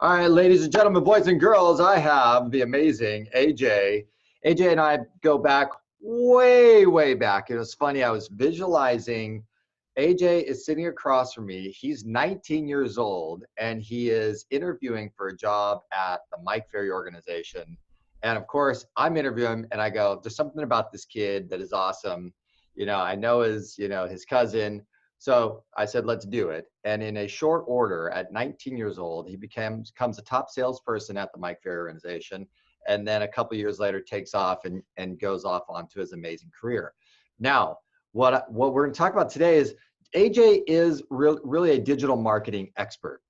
All right, ladies and gentlemen, boys and girls, I have the amazing AJ. AJ and I go back way, way back. It was funny. I was visualizing AJ is sitting across from me. He's 19 years old and he is interviewing for a job at the Mike Ferry organization. And of course, I'm interviewing him and I go, there's something about this kid that is awesome. I know his cousin. So I said, let's do it. And in a short order, at 19 years old, he becomes a top salesperson at the Mike Ferry organization. And then a couple of years later takes off and goes off onto his amazing career. Now, what we're going to talk about today is AJ is really a digital marketing expert.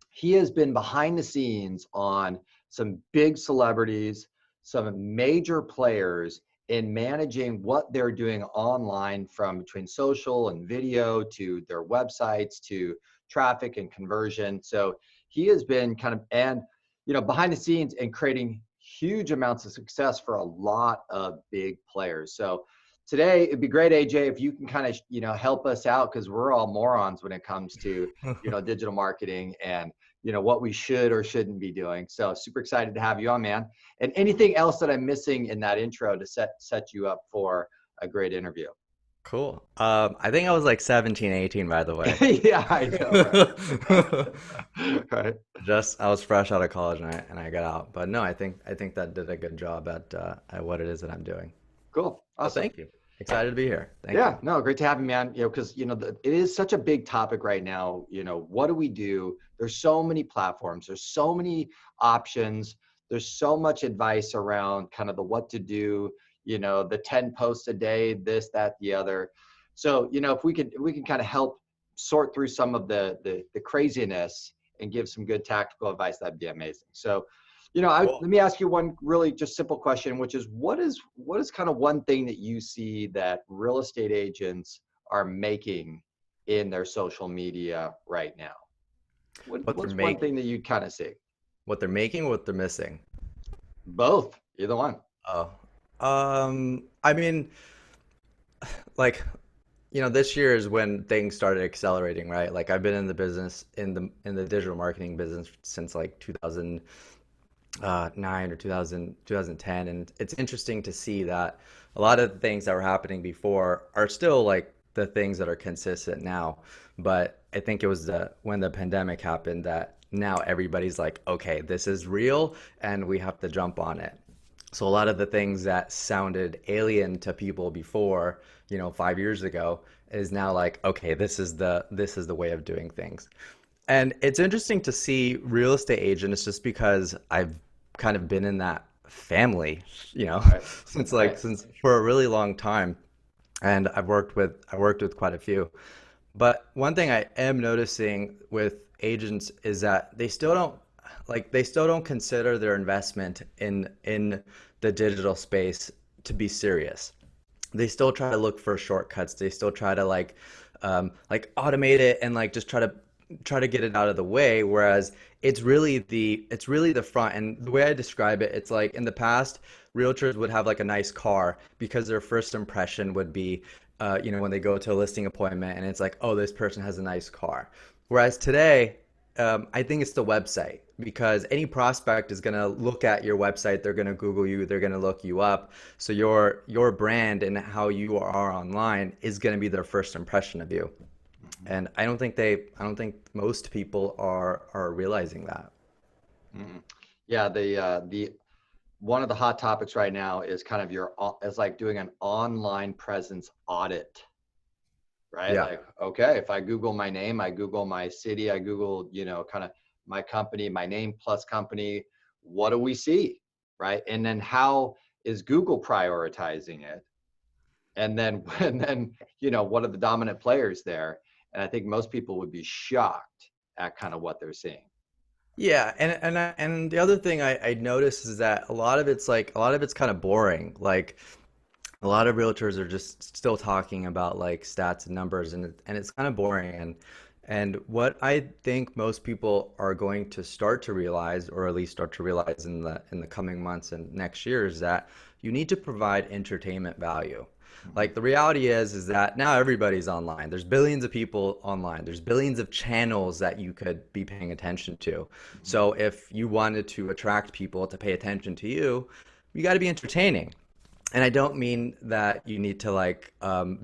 He has been behind the scenes on some big celebrities, some major players in managing what they're doing online, from between social and video to their websites to traffic and conversion. So he has been behind the scenes and creating huge amounts of success for a lot of big players. So today it'd be great, AJ, if you can help us out, because we're all morons when it comes to digital marketing and what we should or shouldn't be doing. So super excited to have you on, man. And anything else that I'm missing in that intro to set you up for a great interview? Cool. I think I was like 17, 18, by the way. Yeah, I know, right? Right. I was fresh out of college and I got out. But no, I think that did a good job at what it is that I'm doing. Cool. So Awesome. thank you. Excited to be here. Thank you. Yeah, no, great to have you, man. Because it is such a big topic right now. What do we do? There's so many platforms. There's so many options. There's so much advice around kind of the what to do. The 10 posts a day, this, that, the other. So if we can kind of help sort through some of the craziness and give some good tactical advice, that'd be amazing. So let Cool. me ask you one really just simple question, which is what is kind of one thing that you see that real estate agents are making in their social media right now? What they're What's one make thing that you kind of see? what they're making, what they're missing. Both, either one. Oh. I mean, like, this year is when things started accelerating, right? Like I've been in the business in the digital marketing business since like 2009 or 2010, and it's interesting to see that a lot of the things that were happening before are still like the things that are consistent now. But I think it was when the pandemic happened that now everybody's like, okay, this is real and we have to jump on it. So a lot of the things that sounded alien to people before, 5 years ago, is now like, okay, this is the way of doing things. And it's interesting to see real estate agents just because I've kind of been in that family, Right. Right. since for a really long time. And I worked with quite a few. But one thing I am noticing with agents is that they still don't consider their investment in the digital space to be serious. They still try to look for shortcuts. They still try to like automate it and like just try to get it out of the way. Whereas it's really the front. And the way I describe it, it's like in the past, realtors would have like a nice car because their first impression would be, when they go to a listing appointment and it's like, oh, this person has a nice car. Whereas today, I think it's the website because any prospect is going to look at your website, they're going to Google you, they're going to look you up. So your brand and how you are online is going to be their first impression of you. And I don't think most people are realizing that. Mhm. Yeah, the one of the hot topics right now is kind of is like doing an online presence audit, right? Yeah. Like, okay, if I Google my name, I Google my city, I Google, kind of my company, my name plus company, what do we see? Right. And then how is Google prioritizing it? And then, and then, what are the dominant players there? And I think most people would be shocked at kind of what they're seeing. Yeah, and the other thing I noticed is that a lot of it's kind of boring. Like a lot of realtors are just still talking about like stats and numbers and it's kind of boring and what I think most people are going to start to realize or at least start to realize in the coming months and next year is that you need to provide entertainment value. Mhm. Like the reality is that now everybody's online. There's billions of people online. There's billions of channels that you could be paying attention to. Mhm. So if you wanted to attract people to pay attention to you, you got to be entertaining. And I don't mean that you need to like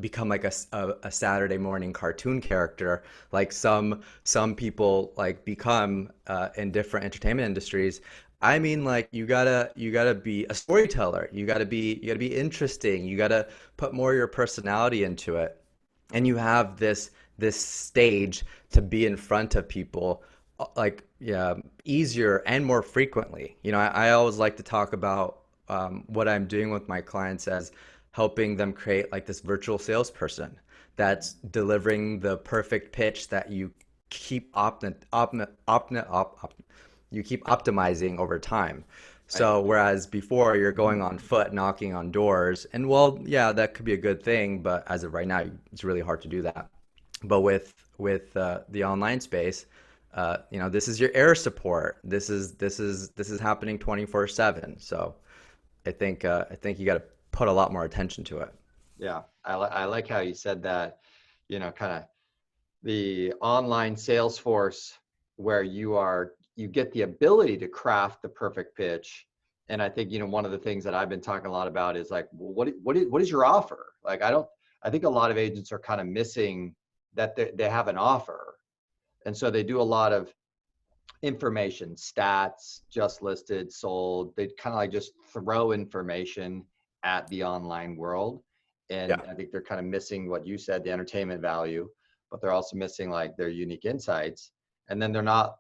become like a Saturday morning cartoon character like some people like become in different entertainment industries. I mean like you gotta be a storyteller. You gotta be interesting. You gotta put more of your personality into it. And you have this stage to be in front of people like yeah easier and more frequently. I always like to talk about what I'm doing with my clients as helping them create like this virtual salesperson that's delivering the perfect pitch that you keep you keep optimizing over time. Right. So whereas before you're going on foot knocking on doors, and well, yeah, that could be a good thing, but as of right now, it's really hard to do that. But with the online space, this is your air support. This is happening 24/7. So I think you got to put a lot more attention to it. Yeah, I like how you said that, kind of the online sales force where you get the ability to craft the perfect pitch. And I think, one of the things that I've been talking a lot about is like, well, what is your offer? Like, I think a lot of agents are kind of missing that they have an offer. And so they do a lot of information, stats, just listed, sold. They kind of like just throw information at the online world. And Yeah. I think they're kind of missing what you said, the entertainment value, but they're also missing like their unique insights. And then they're not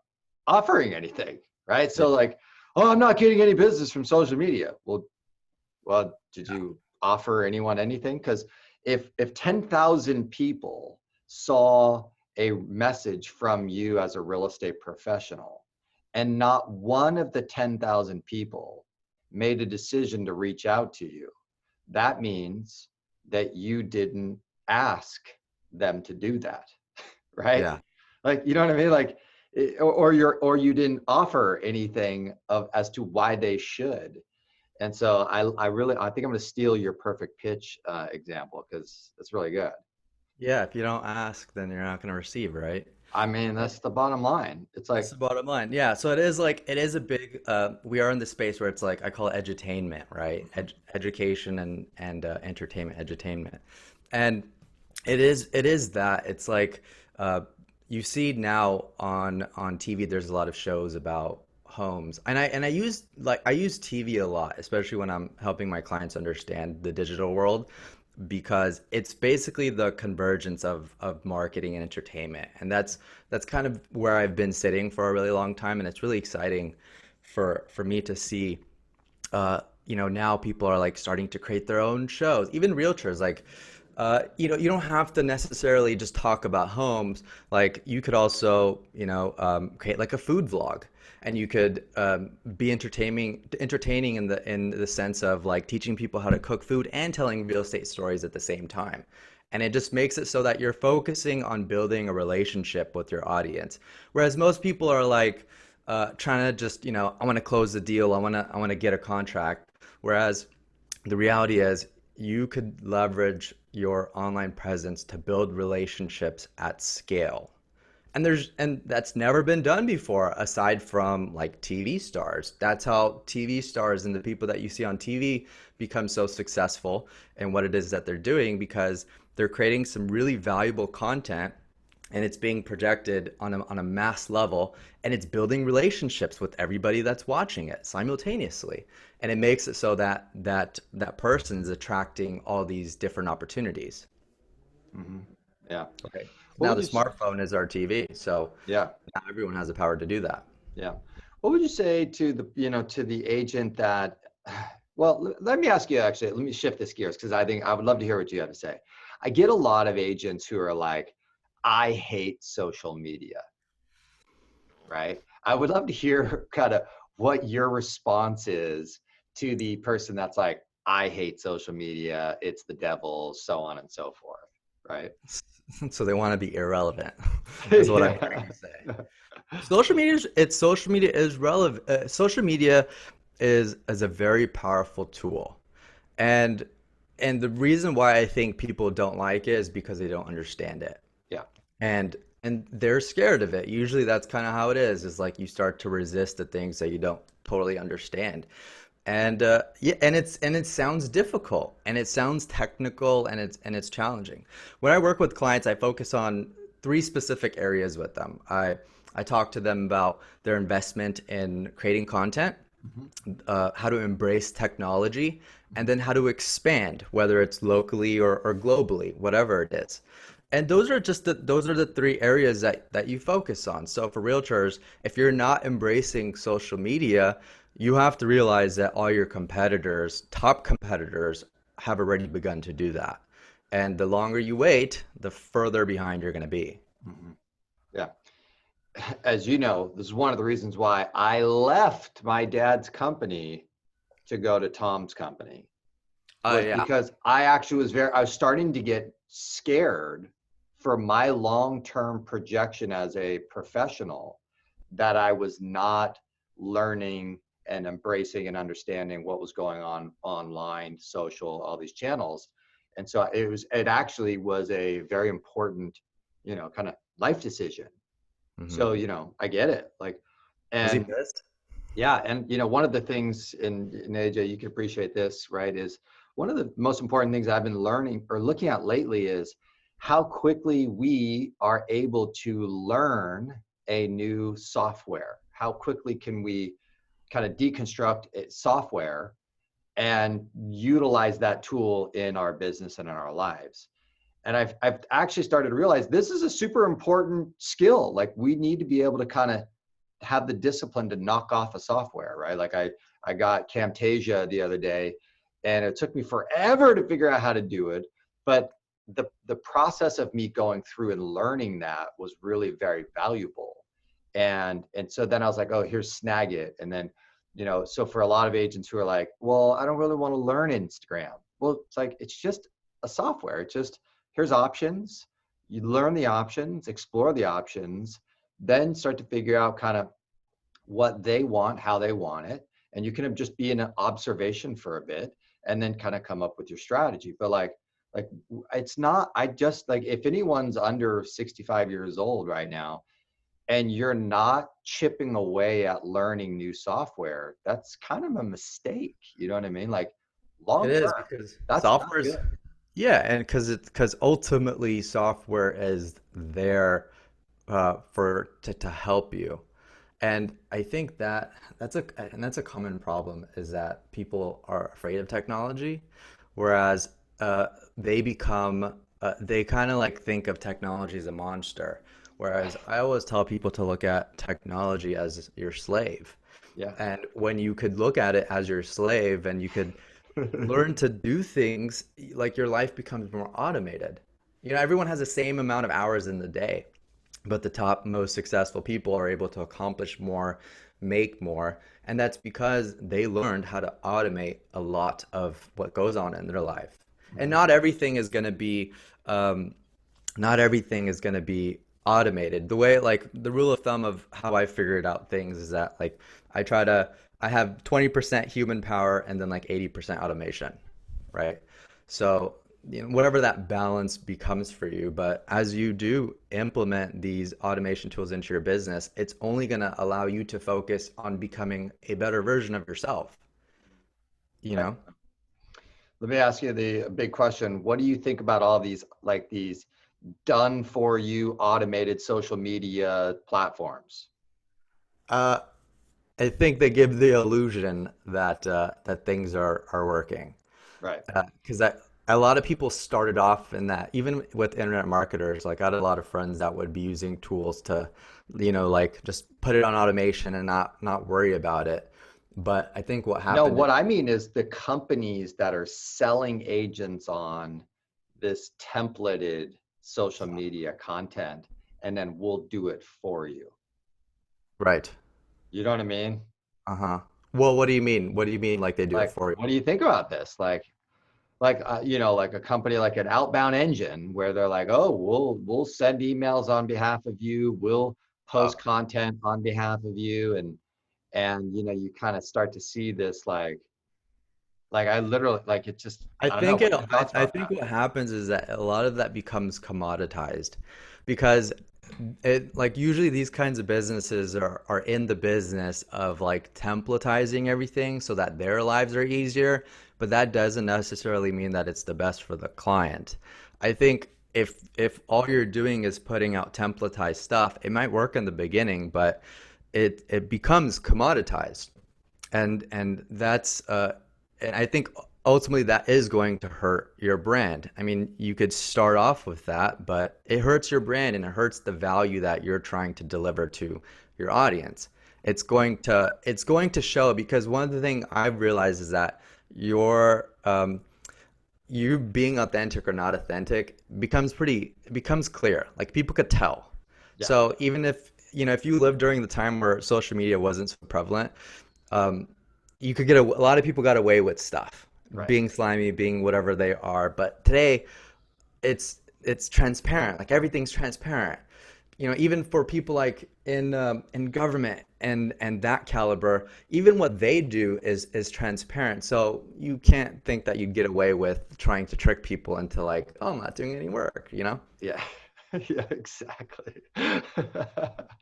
offering anything, right? Yeah. So like, oh, I'm not getting any business from social media. Well, did you offer anyone anything? Because if 10,000 people saw a message from you as a real estate professional, and not one of the 10,000 people made a decision to reach out to you, that means that you didn't ask them to do that, right? Yeah. Like, you know what I mean? Like, or you didn't offer anything of as to why they should. And so I think I'm going to steal your perfect pitch example because it's really good. Yeah. If you don't ask, then you're not going to receive, right? I mean, that's the bottom line. It's That's like, the bottom line. Yeah. So it is a big, we are in the space where it's like, I call it edutainment, right? Education and entertainment, edutainment. And it is that. It's like, uh, you see now on TV, there's a lot of shows about homes. And I use TV a lot, especially when I'm helping my clients understand the digital world because it's basically the convergence of marketing and entertainment. And that's kind of where I've been sitting for a really long time. And it's really exciting for me to see now people are like starting to create their own shows. Even realtors, like, you don't have to necessarily just talk about homes. Like, you could also, create like a food vlog, and you could be entertaining in the sense of like teaching people how to cook food and telling real estate stories at the same time. And it just makes it so that you're focusing on building a relationship with your audience. Whereas most people are like trying to just, I want to close the deal. I want to get a contract. Whereas the reality is you could leverage your online presence to build relationships at scale. And that's never been done before aside from like TV stars. That's how TV stars and the people that you see on TV become so successful in what it is that they're doing because they're creating some really valuable content and it's being projected on a mass level and it's building relationships with everybody that's watching it simultaneously, and it makes it so that person is attracting all these different opportunities. hmm yeah. Right. What Now would the you, s- smartphone is our TV, so yeah, now everyone has the power to do that. yeah. What would you say to to the agent that, well, let me ask you actually, let me shift this gears because I think I would love to hear what you have to say. I get a lot of agents who are like, I hate social media, right? I would love to hear kind of what your response is to the person that's like, I hate social media, it's the devil, so on and so forth, right? So they want to be irrelevant, is what I'm hearing Yeah. you say. Social media is relevant. Social media is a very powerful tool, and And the reason why I think people don't like it is because they don't understand it. Yeah. And they're scared of it. Usually that's kind of how it is like you start to resist the things that you don't totally understand. And yeah, and it sounds difficult and it sounds technical and it's challenging. When I work with clients, I focus on three specific areas with them. I talk to them about their investment in creating content, Mhm. how to embrace technology, and Mhm. then how to expand, whether it's locally or globally, whatever it is. And those are the three areas that you focus on. So for realtors, if you're not embracing social media, you have to realize that all your competitors, top competitors, have already begun to do that. And the longer you wait, the further behind you're going to be. Mhm. Yeah. As you know, this is one of the reasons why I left my dad's company to go to Tom's company, Oh was yeah. because I was starting to get scared for my long-term projection as a professional, that I was not learning and embracing and understanding what was going on online, social, all these channels. And so it actually was a very important, kind of life decision. Hmm. So, I get it. Like, Was he and pissed? yeah, and one of the things in AJ, you can appreciate this, right? Is one of the most important things I've been learning or looking at lately is how quickly we are able to learn a new software. How quickly can we kind of deconstruct software and utilize that tool in our business and in our lives? And I've actually started to realize this is a super important skill. Like, we need to be able to kind of have the discipline to knock off a software, right? Like, I got Camtasia the other day, and it took me forever to figure out how to do it. But the process of me going through and learning that was really very valuable. And so then I was like, oh, here's Snagit. And then, so for a lot of agents who are like, well, I don't really want to learn Instagram. Well, it's like, it's just a software. It's just, here's options. You learn the options, explore the options, then start to figure out kind of what they want, how they want it. And you can just be in an observation for a bit and then kind of come up with your strategy. But like it's not, I just like, if anyone's under 65 years old right now and you're not chipping away at learning new software, that's kind of a mistake. You know what I mean? Like, It long is term, because that's not software's good. yeah, and because ultimately software is there to help you. And I think that's a common problem is that people are afraid of technology, whereas they become they kind of like think of technology as a monster. Whereas I always tell people to look at technology as your slave. Yeah. And when you could look at it as your slave and you could learn to do things, like your life becomes more automated. Everyone has the same amount of hours in the day, but the top most successful people are able to accomplish more, make more, and that's because they learned how to automate a lot of what goes on in their life. And Mhm. um, not everything is going to be automated. The way, like, the rule of thumb of how I figured out things is that, like, I try to, I have 20% human power and then like 80% automation, right? So, whatever that balance becomes for you. But as you do implement these automation tools into your business, it's only going to allow you to focus on becoming a better version of yourself, you Right. know? Let me ask you the big question. What do you think about all these, like, these done for you automated social media platforms? Uh, I think they give the illusion that that things are working. Right. Because a lot of people started off in that, even with internet marketers. Like, I had a lot of friends that would be using tools to, like, just put it on automation and not worry about it. But I think what No, happened is, what I mean is the companies that are selling agents on this templated social media content, and then we'll do it for you. right. You know what I mean? Uh-huh. Well, what do you mean? What do you mean like they do it Like, for you? what do you think about this? Like a company like an Outbound Engine, where they're like, oh, we'll send emails on behalf of you, we'll Oh, post content on behalf of you, and you kind of start to see this, Like I literally, like it just, I I don't know. think What's your thoughts I about think that? what happens is that a lot of that becomes commoditized because it like usually these kinds of businesses are in the business of like templatizing everything so that their lives are easier, but that doesn't necessarily mean that it's the best for the client. I think if all you're doing is putting out templatized stuff, it might work in the beginning, but it becomes commoditized. And that's and I think ultimately that is going to hurt your brand. I mean, you could start off with that, but it hurts your brand and it hurts the value that you're trying to deliver to your audience. It's going to show because one of the things I've realized is that your you being authentic or not authentic becomes clear. Like people could tell. Yeah. So even if if you lived during the time where social media wasn't so prevalent, um, you could get a lot of people got away with stuff, Right. being slimy, being whatever they are. But today, it's transparent. Like everything's transparent. Even for people like in government and that caliber, even what they do is transparent. So you can't think that you'd get away with trying to trick people into like, oh, I'm not doing any work, you know? Yeah. Yeah, exactly.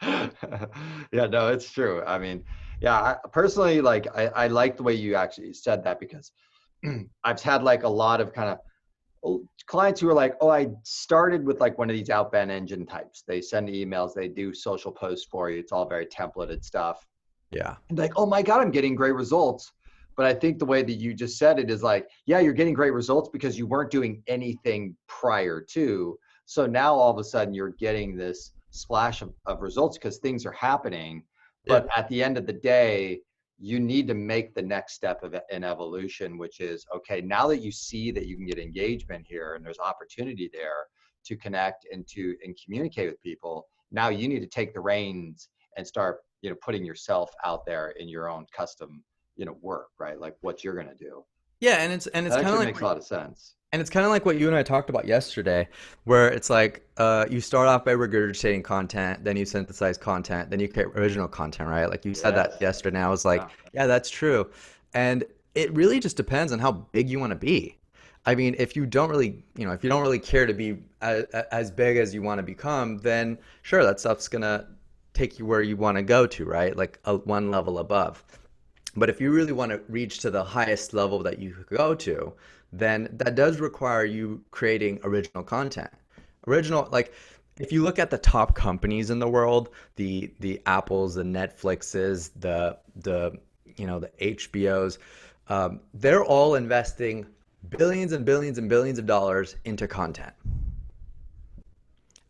Yeah, no, it's true. I mean, yeah, I, personally, like, I like the way you actually said that because I've had like a lot of kind of clients who are like, oh, I started with like one of these outbound engine types. They send emails, they do social posts for you. It's all very templated stuff. Yeah. And like, oh my God, I'm getting great results. But I think the way that you just said it is like, yeah, you're getting great results because you weren't doing anything prior to. So now all of a sudden you're getting this splash of results because things are happening. Yeah. But at the end of the day, you need to make the next step of an evolution, which is okay, now that you see that you can get engagement here and there's opportunity there to connect and communicate with people, now you need to take the reins and start putting yourself out there in your own custom work, right? Like what you're going to do. Yeah, and it's That kind of actually like makes a lot of sense. And it's kind of like what you and I talked about yesterday, where it's like you start off by regurgitating content, then you synthesize content, then you create original content, right? Like you said that Yes. yesterday, and I was Yeah. like, yeah, that's true. And it really just depends on how big you want to be. I mean, if you don't really care to be as big as you want to become, then sure, that stuff's gonna take you where you want to go to, right? Like one level above. But if you really want to reach to the highest level that you could go to, then that does require you creating original content. Original, like if you look at the top companies in the world, the Apples, the Netflixes, the HBOs, they're all investing billions and billions and billions of dollars into content.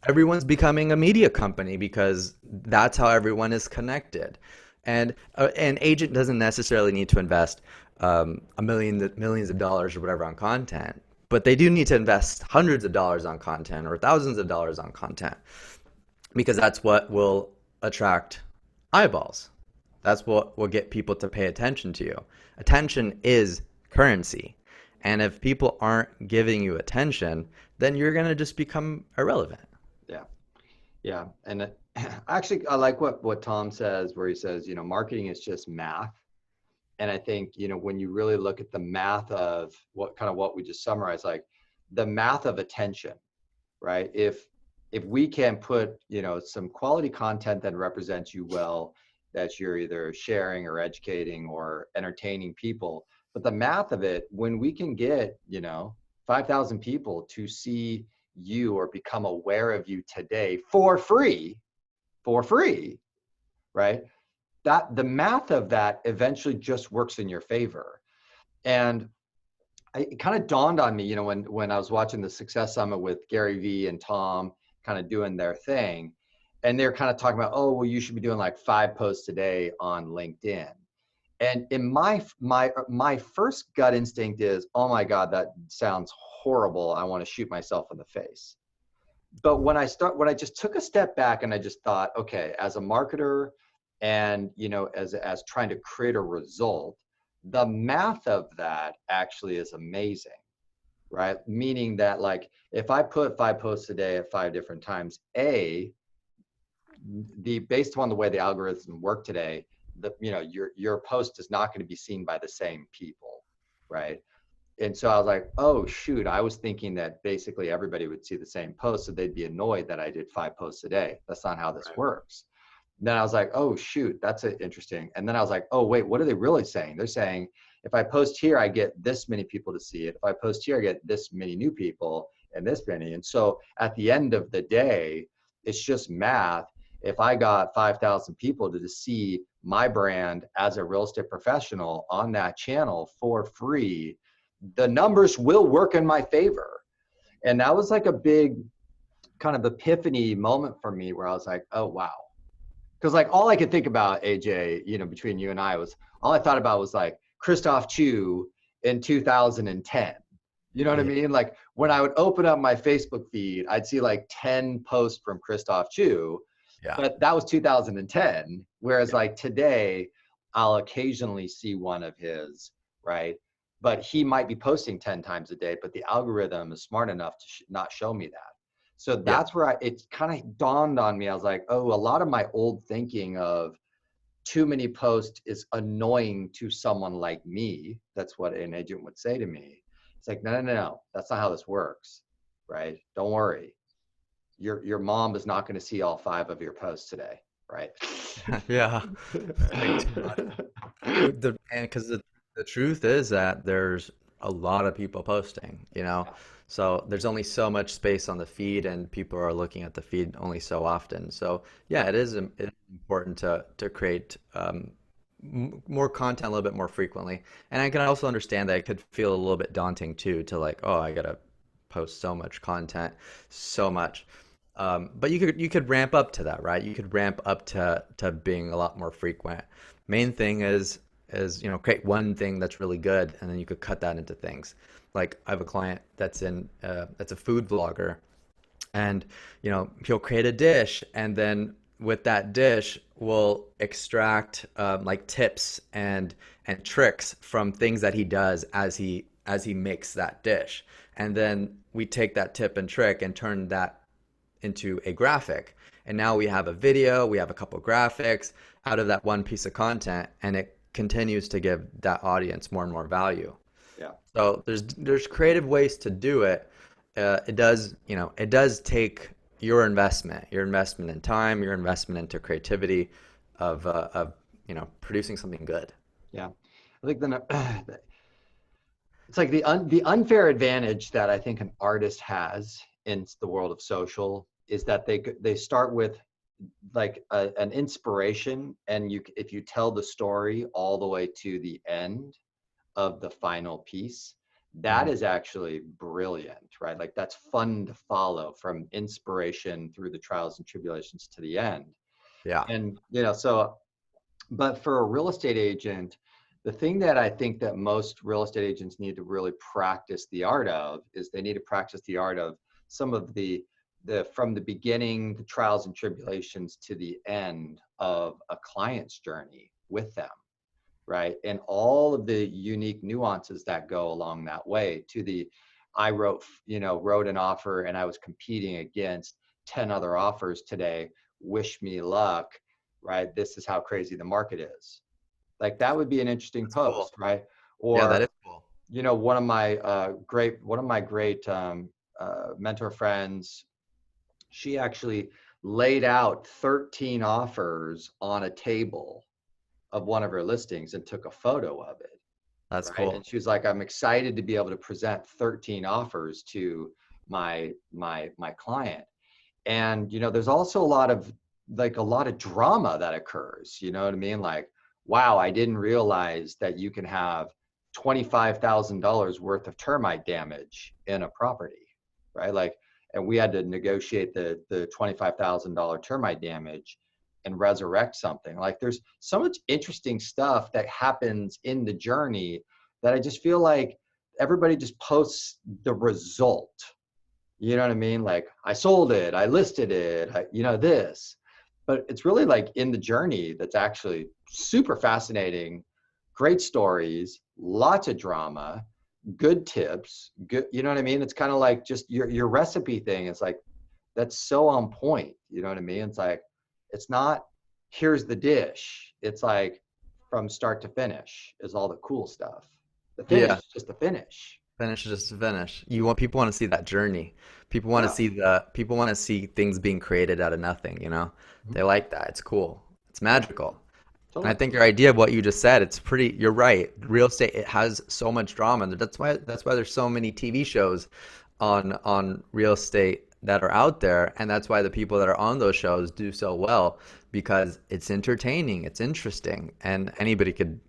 Everyone's becoming a media company because that's how everyone is connected. And an agent doesn't necessarily need to invest millions of dollars or whatever on content, but they do need to invest hundreds of dollars on content or thousands of dollars on content because that's what will attract eyeballs. That's what will get people to pay attention to you. Attention is currency. And if people aren't giving you attention, then you're going to just become irrelevant. Yeah. Yeah. And actually, I like what Tom says, where he says, marketing is just math. And I think, when you really look at the math of what we just summarized, like the math of attention, right? If we can put, some quality content that represents you well, that you're either sharing or educating or entertaining people, but the math of it, when we can get, 5,000 people to see you or become aware of you today for free, right? That the math of that eventually just works in your favor. And it kind of dawned on me, when I was watching the Success Summit with Gary Vee and Tom kind of doing their thing, and they're kind of talking about, oh, well, you should be doing like 5 posts a day on LinkedIn. And in my first gut instinct is, oh my God, that sounds horrible. I want to shoot myself in the face. But when I just took a step back and I just thought, okay, as a marketer and as trying to create a result, the math of that actually is amazing, right? Meaning that like if I put 5 posts a day at 5 different times, the based upon the way the algorithms work today, your post is not going to be seen by the same people, right? And so I was like, oh shoot, I was thinking that basically everybody would see the same post, so they'd be annoyed that I did 5 posts a day. That's not how this Right. works. And then I was like, oh shoot, that's interesting. And then I was like, oh wait, what are they really saying? They're saying if I post here, I get this many people to see it. If I post here, I get this many new people and this many. And so at the end of the day, it's just math. If I got 5,000 people to see my brand as a real estate professional on that channel for free, the numbers will work in my favor. And that was like a big kind of epiphany moment for me where I was like, oh, wow. Because like all I could think about, AJ, between you and I was, all I thought about was like Christoph Chu in 2010. You know what I Yeah. mean? Like when I would open up my Facebook feed, I'd see like 10 posts from Christoph Chu, Yeah. but that was 2010. Whereas Yeah. like today, I'll occasionally see one of his, right? But he might be posting 10 times a day, but the algorithm is smart enough to not show me that. So Yeah. that's where it kind of dawned on me. I was like, oh, a lot of my old thinking of too many posts is annoying to someone like me. That's what an agent would say to me. It's like, no, no, no, no. That's not how this works, right? Don't worry. Your mom is not going to see all 5 of your posts today, right? Yeah. I think too much. And because the truth is that there's a lot of people posting, so there's only so much space on the feed, and people are looking at the feed only so often. So yeah, it is important to create more content a little bit more frequently. And I can also understand that it could feel a little bit daunting too, to like, oh, I gotta post so much content, so much. But you could ramp up to that, right? You could ramp up to being a lot more frequent. Main thing is create one thing that's really good, and then you could cut that into things. Like I have a client that's a food vlogger, and he'll create a dish, and then with that dish we'll extract like tips and tricks from things that he does as he makes that dish, and then we take that tip and trick and turn that into a graphic. And now we have a video, we have a couple graphics out of that one piece of content, and it continues to give that audience more and more value. Yeah. So there's creative ways to do it. It does take your investment in time, your investment into creativity of producing something good. Yeah. I think it's like the unfair advantage that I think an artist has in the world of social is that they start with like an inspiration, and if you tell the story all the way to the end of the final piece, that Mhm. is actually brilliant, right? Like that's fun to follow from inspiration through the trials and tribulations to the end. Yeah, And so but for a real estate agent, the thing that I think that most real estate agents need to really practice the art of is they need to practice the art of some of the from the beginning, the trials and tribulations to the end of a client's journey with them, right? And all of the unique nuances that go along that way to the I wrote an offer and I was competing against 10 other offers today. Wish me luck, right? This is how crazy the market is. Like that would be an interesting that's cool. post, right? Yeah, that is Or cool. one of my great mentor friends, she actually laid out 13 offers on a table of one of her listings and took a photo of it, That's right? cool. And she was like, I'm excited to be able to present 13 offers to my client. And there's also a lot of drama that occurs. You know what I mean? Like, wow, I didn't realize that you can have $25,000 worth of termite damage in a property, right? Like, and we had to negotiate the $25,000 termite damage and resurrect something. Like, there's so much interesting stuff that happens in the journey that I just feel like everybody just posts the result. You know what I mean? Like I sold it, I listed it, this. But it's really like in the journey that's actually super fascinating, great stories, lots of drama, good tips, good, you know what I mean? It's kind of like just your recipe thing. It's like that's so on point. You know what I mean? It's like it's not here's the dish. It's like from start to finish is all the cool stuff. The finish Yeah. is just the finish. Finish is just to finish. You want people want to see that journey. Yeah. People want to see things being created out of nothing, you know? Mhm. They like that. It's cool. It's Yeah, magical. And I totally. think your idea of what you just said, it's pretty, you're right. Real estate, it has so much drama. And that's why there's so many TV shows on real estate that are out there. And that's why the people that are on those shows do so well because it's entertaining, it's interesting, and anybody could,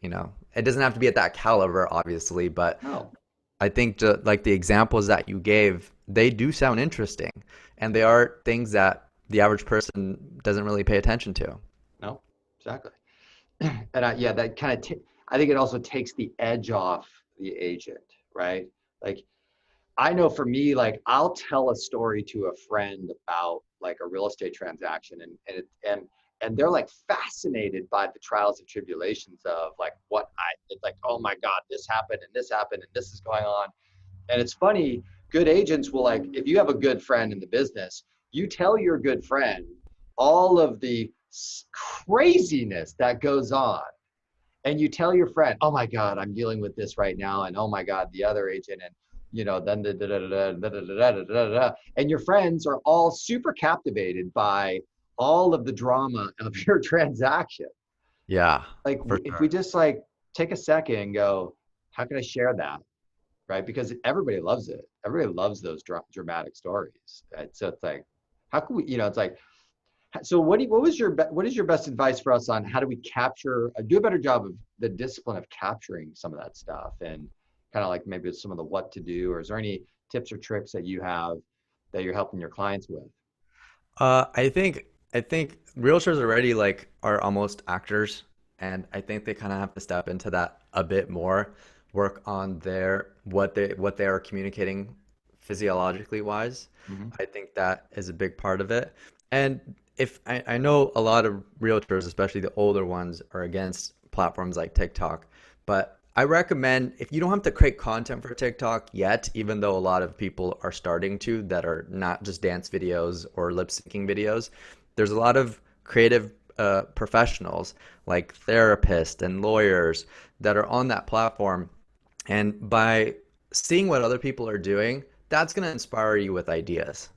it doesn't have to be at that caliber, obviously, but No, I think like the examples that you gave, they do sound interesting, and they are things that the average person doesn't really pay attention to. no, exactly. And yeah, that kind of, I think it also takes the edge off the agent, right? Like, I know for me, like I'll tell a story to a friend about like a real estate transaction, and they're like fascinated by the trials and tribulations of like what it's like, oh my God, this happened and this happened and this is going on. And it's funny, good agents will, like, if you have a good friend in the business, you tell your good friend all of the craziness that goes on, and you tell your friend, "Oh my God, I'm dealing with this right now," and "Oh my God, the other agent," and then and your friends are all super captivated by all of the drama of your transaction. Yeah, Like, for if we sure. just like take a second and go, "How can I share that?" Right? Because everybody loves it. Everybody loves those dramatic stories. Right? So it's like, how can we? It's like, so what is your best advice for us on how do we capture, do a better job of the discipline of capturing some of that stuff, and kind of like maybe some of the what to do, or is there any tips or tricks that you have that you're helping your clients with? I think realtors already like are almost actors, and I think they kind of have to step into that a bit more, work on their what they are communicating physiologically wise. Hmm. I think that is a big part of it. And if I know a lot of realtors, especially the older ones, are against platforms like TikTok, but I recommend if you don't have to create content for TikTok yet, even though a lot of people are starting to that are not just dance videos or lip syncing videos, there's a lot of creative professionals like therapists and lawyers that are on that platform. And by seeing what other people are doing, that's going to inspire you with ideas.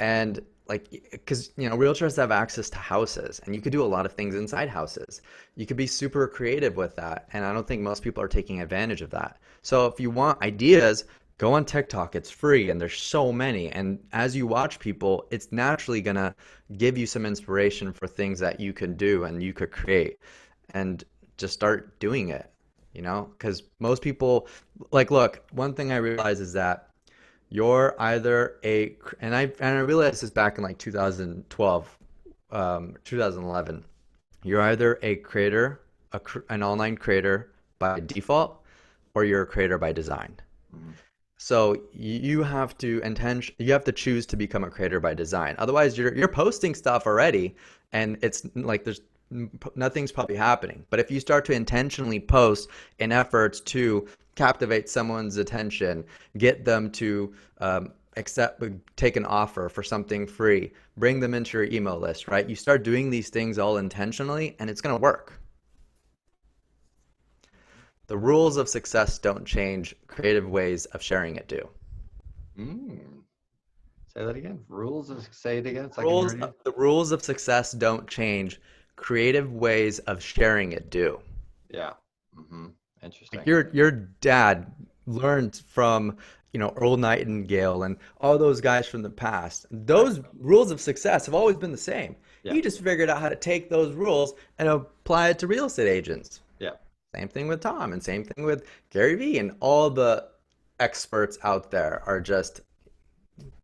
And like, because realtors have access to houses, and you could do a lot of things inside houses. You could be super creative with that, and I don't think most people are taking advantage of that. So if you want ideas, go on TikTok. It's free, and there's so many. And as you watch people, it's naturally gonna give you some inspiration for things that you can do and you could create, and just start doing it. Because most people, like, look, one thing I realize is that you're either and I realized this back in like 2012, 2011. You're either a creator, an online creator by default, or you're a creator by design. Hmm. So you have to choose to become a creator by design. Otherwise, you're posting stuff already, and it's like there's nothing's probably happening. But if you start to intentionally post in efforts to captivate someone's attention, get them to accept, take an offer for something free, bring them into your email list, right? You start doing these things all intentionally, and it's going to work. The rules of success don't change. Creative ways of sharing it do. Mm. Say that again. Say it again so I can Rules, hear you. the rules of success don't change. Creative ways of sharing it do. Yeah. Hmm. Like Interesting. your dad learned from, Earl Nightingale and all those guys from the past. Right. Those rules of success have always been the same. Yeah. He just figured out how to take those rules and apply it to real estate agents. Yeah. Same thing with Tom, and same thing with Gary Vee, and all the experts out there are just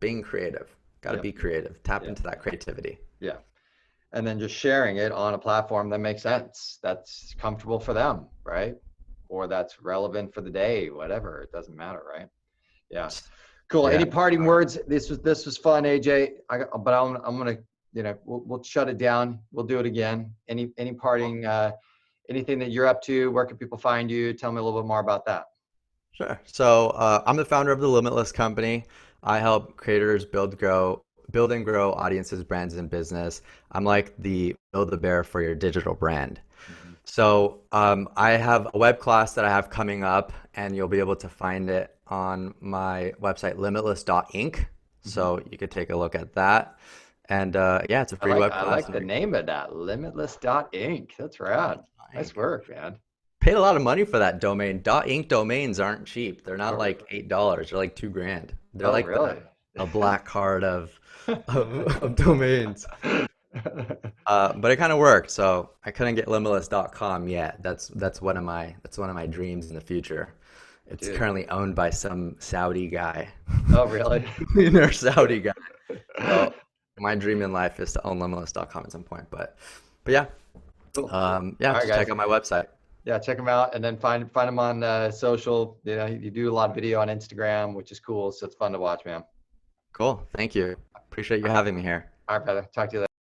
being creative. Got to Yeah. be creative. Tap Yeah. into that creativity. Yeah. And then just sharing it on a platform that makes sense, that's comfortable for them, right? Or that's relevant for the day, whatever, it doesn't matter, right? Yeah. Cool. Yeah. Any parting words? This was fun, AJ. But I'm gonna, we'll shut it down. We'll do it again. Any parting, anything that you're up to? Where can people find you? Tell me a little bit more about that. Sure. So I'm the founder of the Limitless Company. I help creators build and grow audiences, brands, and business. I'm like the build a bear for your digital brand. Mhm. So I have a web class that I have coming up and you'll be able to find it on my website, limitless.inc. Mhm. So you could take a look at that. And yeah, it's a I free like web I class. like the name of that, Limitless.inc. That's rad. Nice work, man. Paid a lot of money for that domain. .inc domains aren't cheap. They're not Oh, like $8. They're like 2 grand. They're oh like really? the black card of domains. But it kind of worked. So I couldn't get limitless.com yet. That's one of my dreams in the future. It's Dude. currently owned by some Saudi guy, Oh really? millionaire Saudi guy. So my dream in life is to own limitless.com at some point. But yeah, Cool. yeah, All right, just check guys. out my website. Yeah, check them out, and then find them on social. You know, you do a lot of video on Instagram, which is cool. So it's fun to watch, man. Cool. Thank you. Appreciate you having me here. All right, brother. Talk to you later.